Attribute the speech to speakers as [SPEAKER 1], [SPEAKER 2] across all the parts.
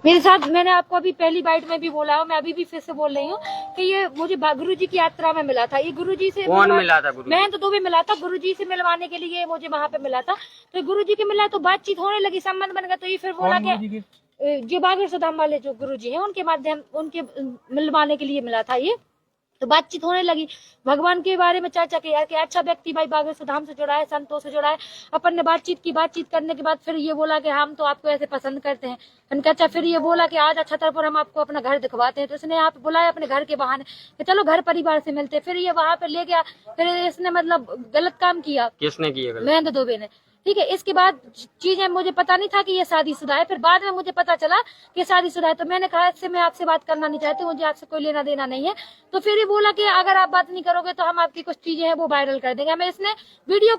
[SPEAKER 1] मेरे साथ, मैंने आपको अभी पहली बाइट में भी बोला है, मैं अभी भी फिर से बोल रही हूँ कि ये मुझे गुरुजी की यात्रा में मिला था। ये गुरुजी से
[SPEAKER 2] कौन मिला था?
[SPEAKER 1] मैं तो भी मिला था, गुरुजी से मिलवाने के लिए मुझे वहाँ पे मिला था। तो गुरुजी के मिला तो बातचीत होने लगी, संबंध बन गया। तो ये फिर बोला कि जो बागड़ सुदाम वाले जो गुरुजी हैं उनके माध्यम, उनके मिलवाने के लिए मिला था ये। तो बातचीत होने लगी, भगवान के बारे में चर्चा की कि अच्छा व्यक्ति भाई बागड़ सुदाम से जुड़ा है, संतों से जुड़ा है। अपन ने बातचीत की, बातचीत करने के बाद फिर ये बोला कि हम तो आपको ऐसे पसंद करते हैं। अच्छा, फिर ये बोला कि आज छतरपुर हम आपको अपना घर दिखवाते हैं। तो इसने यहाँ पे बुलाया अपने घर के बहाने कि चलो घर परिवार से मिलते। फिर ये वहां पे ले गया, फिर इसने मतलब गलत काम किया।
[SPEAKER 2] किसने किया गलत?
[SPEAKER 1] महेंद्र दुबे ने। ठीक है, इसके बाद चीजें मुझे पता नहीं था कि ये शादीशुदा है। फिर बाद में मुझे पता चला कि शादीशुदा है। तो मैंने कहा इससे मैं आपसे बात करना नहीं चाहती, मुझे आपसे कोई लेना देना नहीं है। तो फिर ये बोला कि अगर आप बात नहीं करोगे तो हम आपकी कुछ चीजें हैं वो वायरल कर देंगे। हमें इसने वीडियो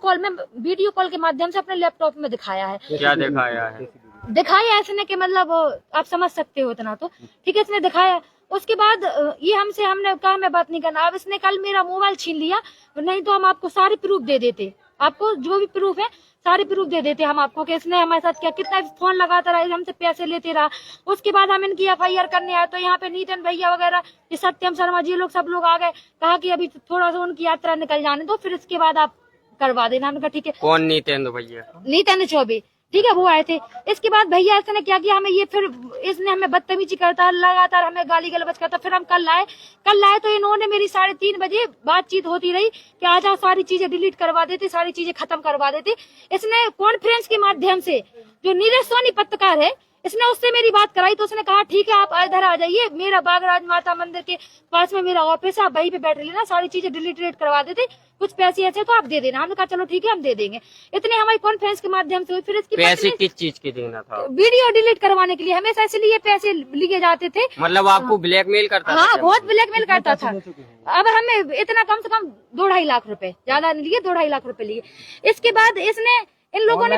[SPEAKER 1] कॉल के माध्यम से अपने लैपटॉप में दिखाया है।
[SPEAKER 2] क्या दिखाया है?
[SPEAKER 1] दिखाया इसने कि मतलब आप समझ सकते हो इतना तो। ठीक है, इसने दिखाया। उसके बाद ये हमने कहा मैं बात नहीं करना। अब इसने कल मेरा मोबाइल छीन लिया, नहीं तो हम आपको सारे प्रूफ दे देते, आपको जो भी प्रूफ है सारे प्रूफ दे देते हम आपको कि इसने हमारे साथ क्या, कितना फोन लगाता रहा, हमसे पैसे लेते रहा। उसके बाद हम इनकी FIR करने आए तो यहाँ पे नीतन भैया वगैरह, ये सत्यम शर्मा जी लोग, सब लोग आ गए। कहा कि अभी थोड़ा सा उनकी यात्रा निकल जाने दो, फिर इसके बाद आप करवा देना। हमने कहा ठीक है।
[SPEAKER 2] कौन नीतेंद्र भैया?
[SPEAKER 1] नीतन चौबे, ठीक है, वो आए थे। इसके बाद भैया इसने क्या किया, हमें ये फिर इसने हमें बदतमीजी करता, लगातार हमें गाली गलौज करता। फिर हम कल लाए तो इन्होंने मेरी 3:30 बजे बातचीत होती रही कि आ जाओ सारी चीजें डिलीट करवा देते, सारी चीजें खत्म करवा देते। इसने कॉन्फ्रेंस के माध्यम से, जो नीरज सोनी पत्रकार है, इसने उससे मेरी बात कराई। तो उसने कहा ठीक है आप इधर आ जाइए, मेरा बागराज माता मंदिर के पास में मेरा ऑफिस है, आप वहीं पे बैठ लेना, सारी चीजें डिलीट करवा देते, कुछ पैसे ऐसे तो आप दे देना। हमने कहा चलो ठीक है हम दे देंगे। इतने हमारी कॉन्फ्रेंस के माध्यम से हुई। फिर इसकी
[SPEAKER 2] पैसे किस चीज के देना था?
[SPEAKER 1] वीडियो डिलीट करवाने के लिए। हमेशा इसलिए पैसे लिए जाते थे,
[SPEAKER 2] मतलब आपको ब्लैकमेल करता था?
[SPEAKER 1] हाँ, बहुत ब्लैकमेल करता था। अब हमें इतना कम से कम 2-2.5 लाख रुपए, ज्यादा नहीं लिए, 2-2.5 लाख रुपए लिए। इसके बाद इसने इन लोगों ने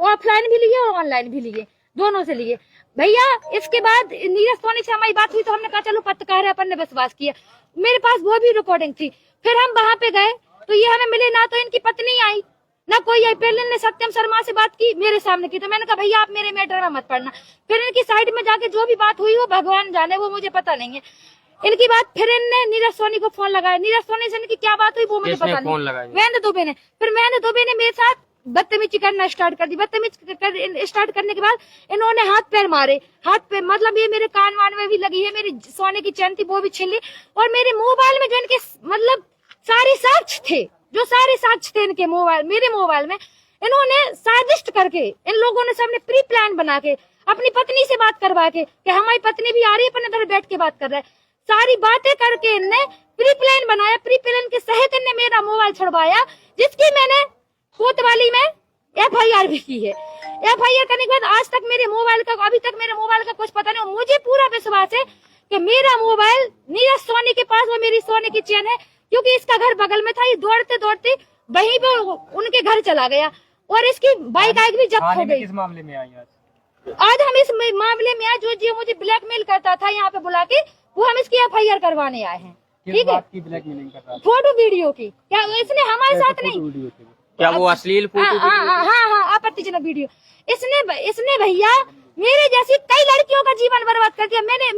[SPEAKER 1] ऑफलाइन भी लिए और ऑनलाइन भी लिए, दोनों से लिए भैया। इसके बाद नीरज सोनी से हमारी बात हुई तो हमने कहा चलो पत्रकार है, अपन ने विश्वास किया। मेरे पास वो भी रिकॉर्डिंग थी। फिर हम वहां पे गए तो ये हमें मिले ना, तो इनकी पत्नी आई ना कोई आई। पहले ने सत्यम शर्मा से बात की, मेरे सामने की। तो मैंने कहा भैया आप मेरे मैटर में मत पड़ना। फिर इनकी साइड में जाके जो भी बात हुई वो भगवान जाने, वो मुझे पता नहीं है इनकी बात। फिर इनने नीरज सोनी को फोन लगाया। नीरज सोनी से इनकी क्या बात हुई वो मुझे पता नहीं। महेंद्र दुबे ने। फिर महेंद्र दुबे ने मेरे साथ बदतमीजी करना स्टार्ट कर दी। बदतमीजी स्टार्ट करने के बाद इन्होंने हाथ पैर मारे। हाथ पे मतलब ये मेरे कान वान में भी लगी है, मेरी सोने की चैन थी वो भी छीन ली। और मेरे मोबाइल में जो इनके मतलब सारे साक्ष्य थे, जो सारे साक्ष्य थे इनके मोबाइल, मेरे मोबाइल में, इन्होंने साजिश करके, इन लोगों ने सबने प्री प्लान बना के अपनी पत्नी से बात करवा के कि हमारी पत्नी भी आ रही है, अपन इधर बैठ के बात कर रहे हैं, सारी बातें करके इनने प्री प्लान बनाया। प्री प्लान के सहित इनने मेरा मोबाइल छुड़वाया, जिसकी मैंने कोतवाली में FIR भी की है। FIR करने के बाद आज तक मेरे मोबाइल का, अभी तक मेरे मोबाइल का कुछ पता नहीं। मुझे पूरा विश्वास है कि मेरा मोबाइल नीरज सोनी के पास, वो मेरी सोने की चैन है, क्योंकि इसका घर बगल में था। ये दौड़ते दौड़ते वहीं पे उनके घर चला गया और इसकी बाइक भी जब्त हो गई।
[SPEAKER 3] किस मामले में आई
[SPEAKER 1] आज हम इस मामले में आए, जो मुझे ब्लैकमेल करता था यहाँ पे बुला के, वो हम इसकी FIR करवाने आए हैं। ठीक है,
[SPEAKER 3] ब्लैकमेलिंग कर रहा?
[SPEAKER 1] फोटो वीडियो की। क्या इसने हमारे साथ नहीं,
[SPEAKER 2] क्या वो अश्लील फोटो?
[SPEAKER 1] हाँ, आपत्तिजनक वीडियो। इसने भैया मेरे जैसी कई लड़कियों का जीवन बर्बाद कर दिया। मैंने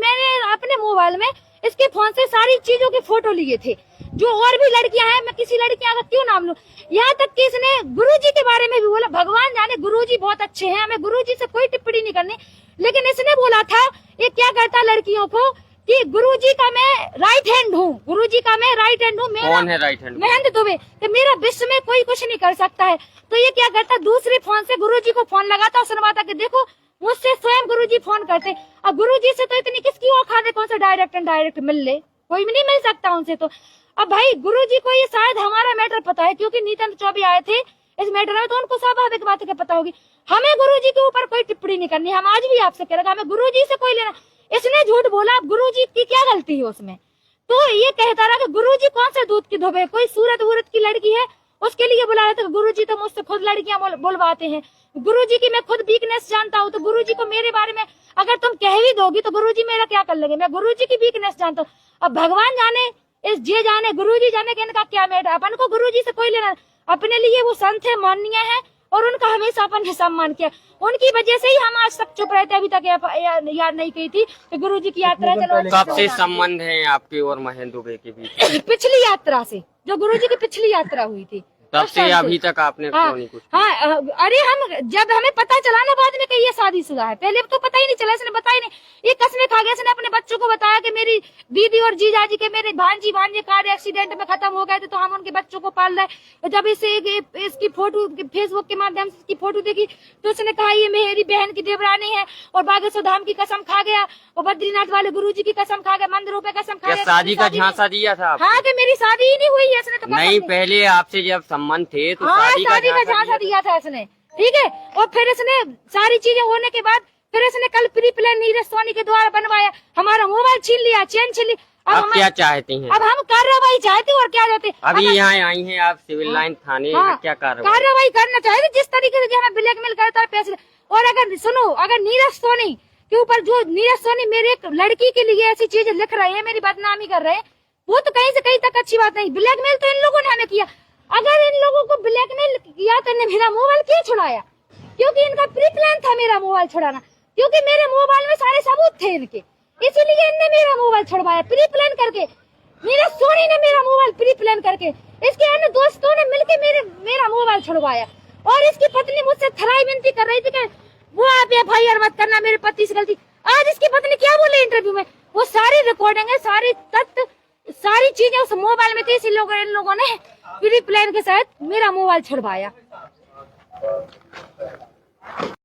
[SPEAKER 1] अपने मोबाइल में इसके फोन से सारी चीजों के फोटो लिए थे। जो और भी लड़कियां हैं, मैं किसी लड़कियां का क्यों नाम लूं, यहाँ तक कि इसने गुरुजी के बारे में भी बोला। भगवान जाने गुरुजी बहुत अच्छे हैं, हमें गुरुजी से कोई टिप्पणी नहीं करनी। लेकिन इसने बोला था ये क्या करता लड़कियों को कि गुरुजी का मैं राइट हैंड हूँ, गुरुजी का मैं राइट हैंड हूँ।
[SPEAKER 2] कौन है राइट हैंड?
[SPEAKER 1] महेंद्र दुबे। तो मेरा विश्व में कोई कुछ नहीं कर सकता है। तो ये क्या करता, दूसरे फोन से गुरुजी को फोन लगाता और सुनवाता कि देखो मुझसे स्वयं गुरुजी फोन करते। अब गुरुजी से तो इतनी किसकी औकात है, कौन सा डायरेक्ट एंड डायरेक्ट मिल ले, कोई भी नहीं मिल सकता उनसे। तो अब भाई गुरुजी को ये शायद हमारा मैटर पता है, क्योंकि नीतन चौबे आए थे इस मैटर में, तो उनको स्वाभाविक बात है पता होगी। हमें गुरुजी के ऊपर कोई टिप्पणी नहीं करनी। हम आज भी आपसे कह रहे हैं, हमें गुरुजी से कोई लेना। इसने झूठ बोला, गुरुजी की क्या गलती है उसमें? तो ये कहता रहा कि गुरुजी कौन से दूध की धोबे, कोई सूरत वूरत की लड़की है उसके लिए बुलाया था। गुरुजी तो मुझसे खुद लड़कियां बुलवाते हैं। गुरुजी की मैं खुद वीकनेस जानता हूँ, तो गुरुजी को मेरे बारे में अगर तुम कह भी दोगी तो गुरुजी मेरा क्या कर लेंगे? मैं गुरुजी की वीकनेस जानता हूँ। अब भगवान जाने, इस जे जाने, गुरुजी जाने कि इनका क्या मैटर। अपन को गुरुजी से कोई लेना, अपने लिए वो संत है, माननीय है और उनका हमेशा अपन ने सम्मान किया। उनकी वजह से ही हम आज तक चुप रहते, अभी तक याद नहीं की थी कि गुरुजी की यात्रा चलो।
[SPEAKER 2] कब से संबंध है आपके और महेंद्र दुबे के बीच?
[SPEAKER 1] पिछली यात्रा से, जो गुरुजी की पिछली यात्रा हुई थी
[SPEAKER 2] तब से अभी तक आपने क्यों नहीं कुछ?
[SPEAKER 1] हाँ, अरे हम जब हमें पता चला ना बाद में कि ये शादीशुदा है, पहले तो पता ही नहीं चला, इसने बताया नहीं। ये कसमें खा गया, इसने अपने बच्चों को बताया कि मेरी दीदी और जीजाजी के मेरे भांजे कार एक्सीडेंट में खत्म हो गए थे, तो हम उनके बच्चों को पाल रहे। तो जब इसकी फोटो फेसबुक के माध्यम से इसकी फोटो देखी तो उसने कहा ये मेरी बहन की देवरानी है, और बागेश्वर धाम की कसम खा गया, और बद्रीनाथ वाले गुरुजी की कसम खा गया, मंदिरों पे कसम खा गया।
[SPEAKER 2] शादी का झांसा दिया था आपको?
[SPEAKER 1] हाँ, कि मेरी शादी ही नहीं हुई है, इसने तो
[SPEAKER 2] नहीं, पहले आपसे जब संबंध थे तो
[SPEAKER 1] हाँ,
[SPEAKER 2] शादी का
[SPEAKER 1] झांसा दिया था इसने, ठीक है। और फिर इसने सारी चीजें होने के बाद फिर इसने कल प्री प्लान नीरज सोनी के द्वारा बनवाया, हमारा मोबाइल छीन लिया, चेन छीन ली।
[SPEAKER 2] अब क्या चाहती हैं?
[SPEAKER 1] अब हम कार्रवाई चाहते और क्या चाहते?
[SPEAKER 2] अभी यहाँ आई हैं आप सिविल लाइन थाने, क्या
[SPEAKER 1] कार्रवाई करना चाहते? जिस तरीके से हमें ब्लैकमेल करता है पैसे। और अगर सुनो, अगर नीरज सोनी के ऊपर जो नीरज सोनी मेरे एक लड़की के लिए ऐसी चीजें लिख रहे हैं, मेरी बदनामी कर रहे हैं, वो तो कहीं से कहीं तक अच्छी बात नहीं। ब्लैकमेल तो इन लोगों ने हमें किया। अगर इन लोगों को ब्लैकमेल किया तो इन्हें मेरा मोबाइल क्यों छुड़ाया? क्योंकि इनका प्री प्लान था मेरा मोबाइल छुड़ाना, क्योंकि मेरे मोबाइल में सारे सबूत थे इनके, इसीलिए इनने मेरा मोबाइल छुड़वाया प्री प्लान करके। नीरज सोनी ने मेरा मोबाइल प्री प्लान करके, इसके अन्य दोस्तों ने मिलके मेरा मोबाइल छुड़वाया। और इसकी पत्नी मुझसे थराई विनती कर रही थी कि वो आप FIR मत करना, मेरे पति से गलती। आज इसकी पत्नी क्या बोले इंटरव्यू में, वो सारी रिकॉर्डिंग है, सारी तथ्य, सारी चीजें उस मोबाइल में थी, इसी इन लोगों ने प्री प्लान के साथ मेरा मोबाइल छुड़वाया।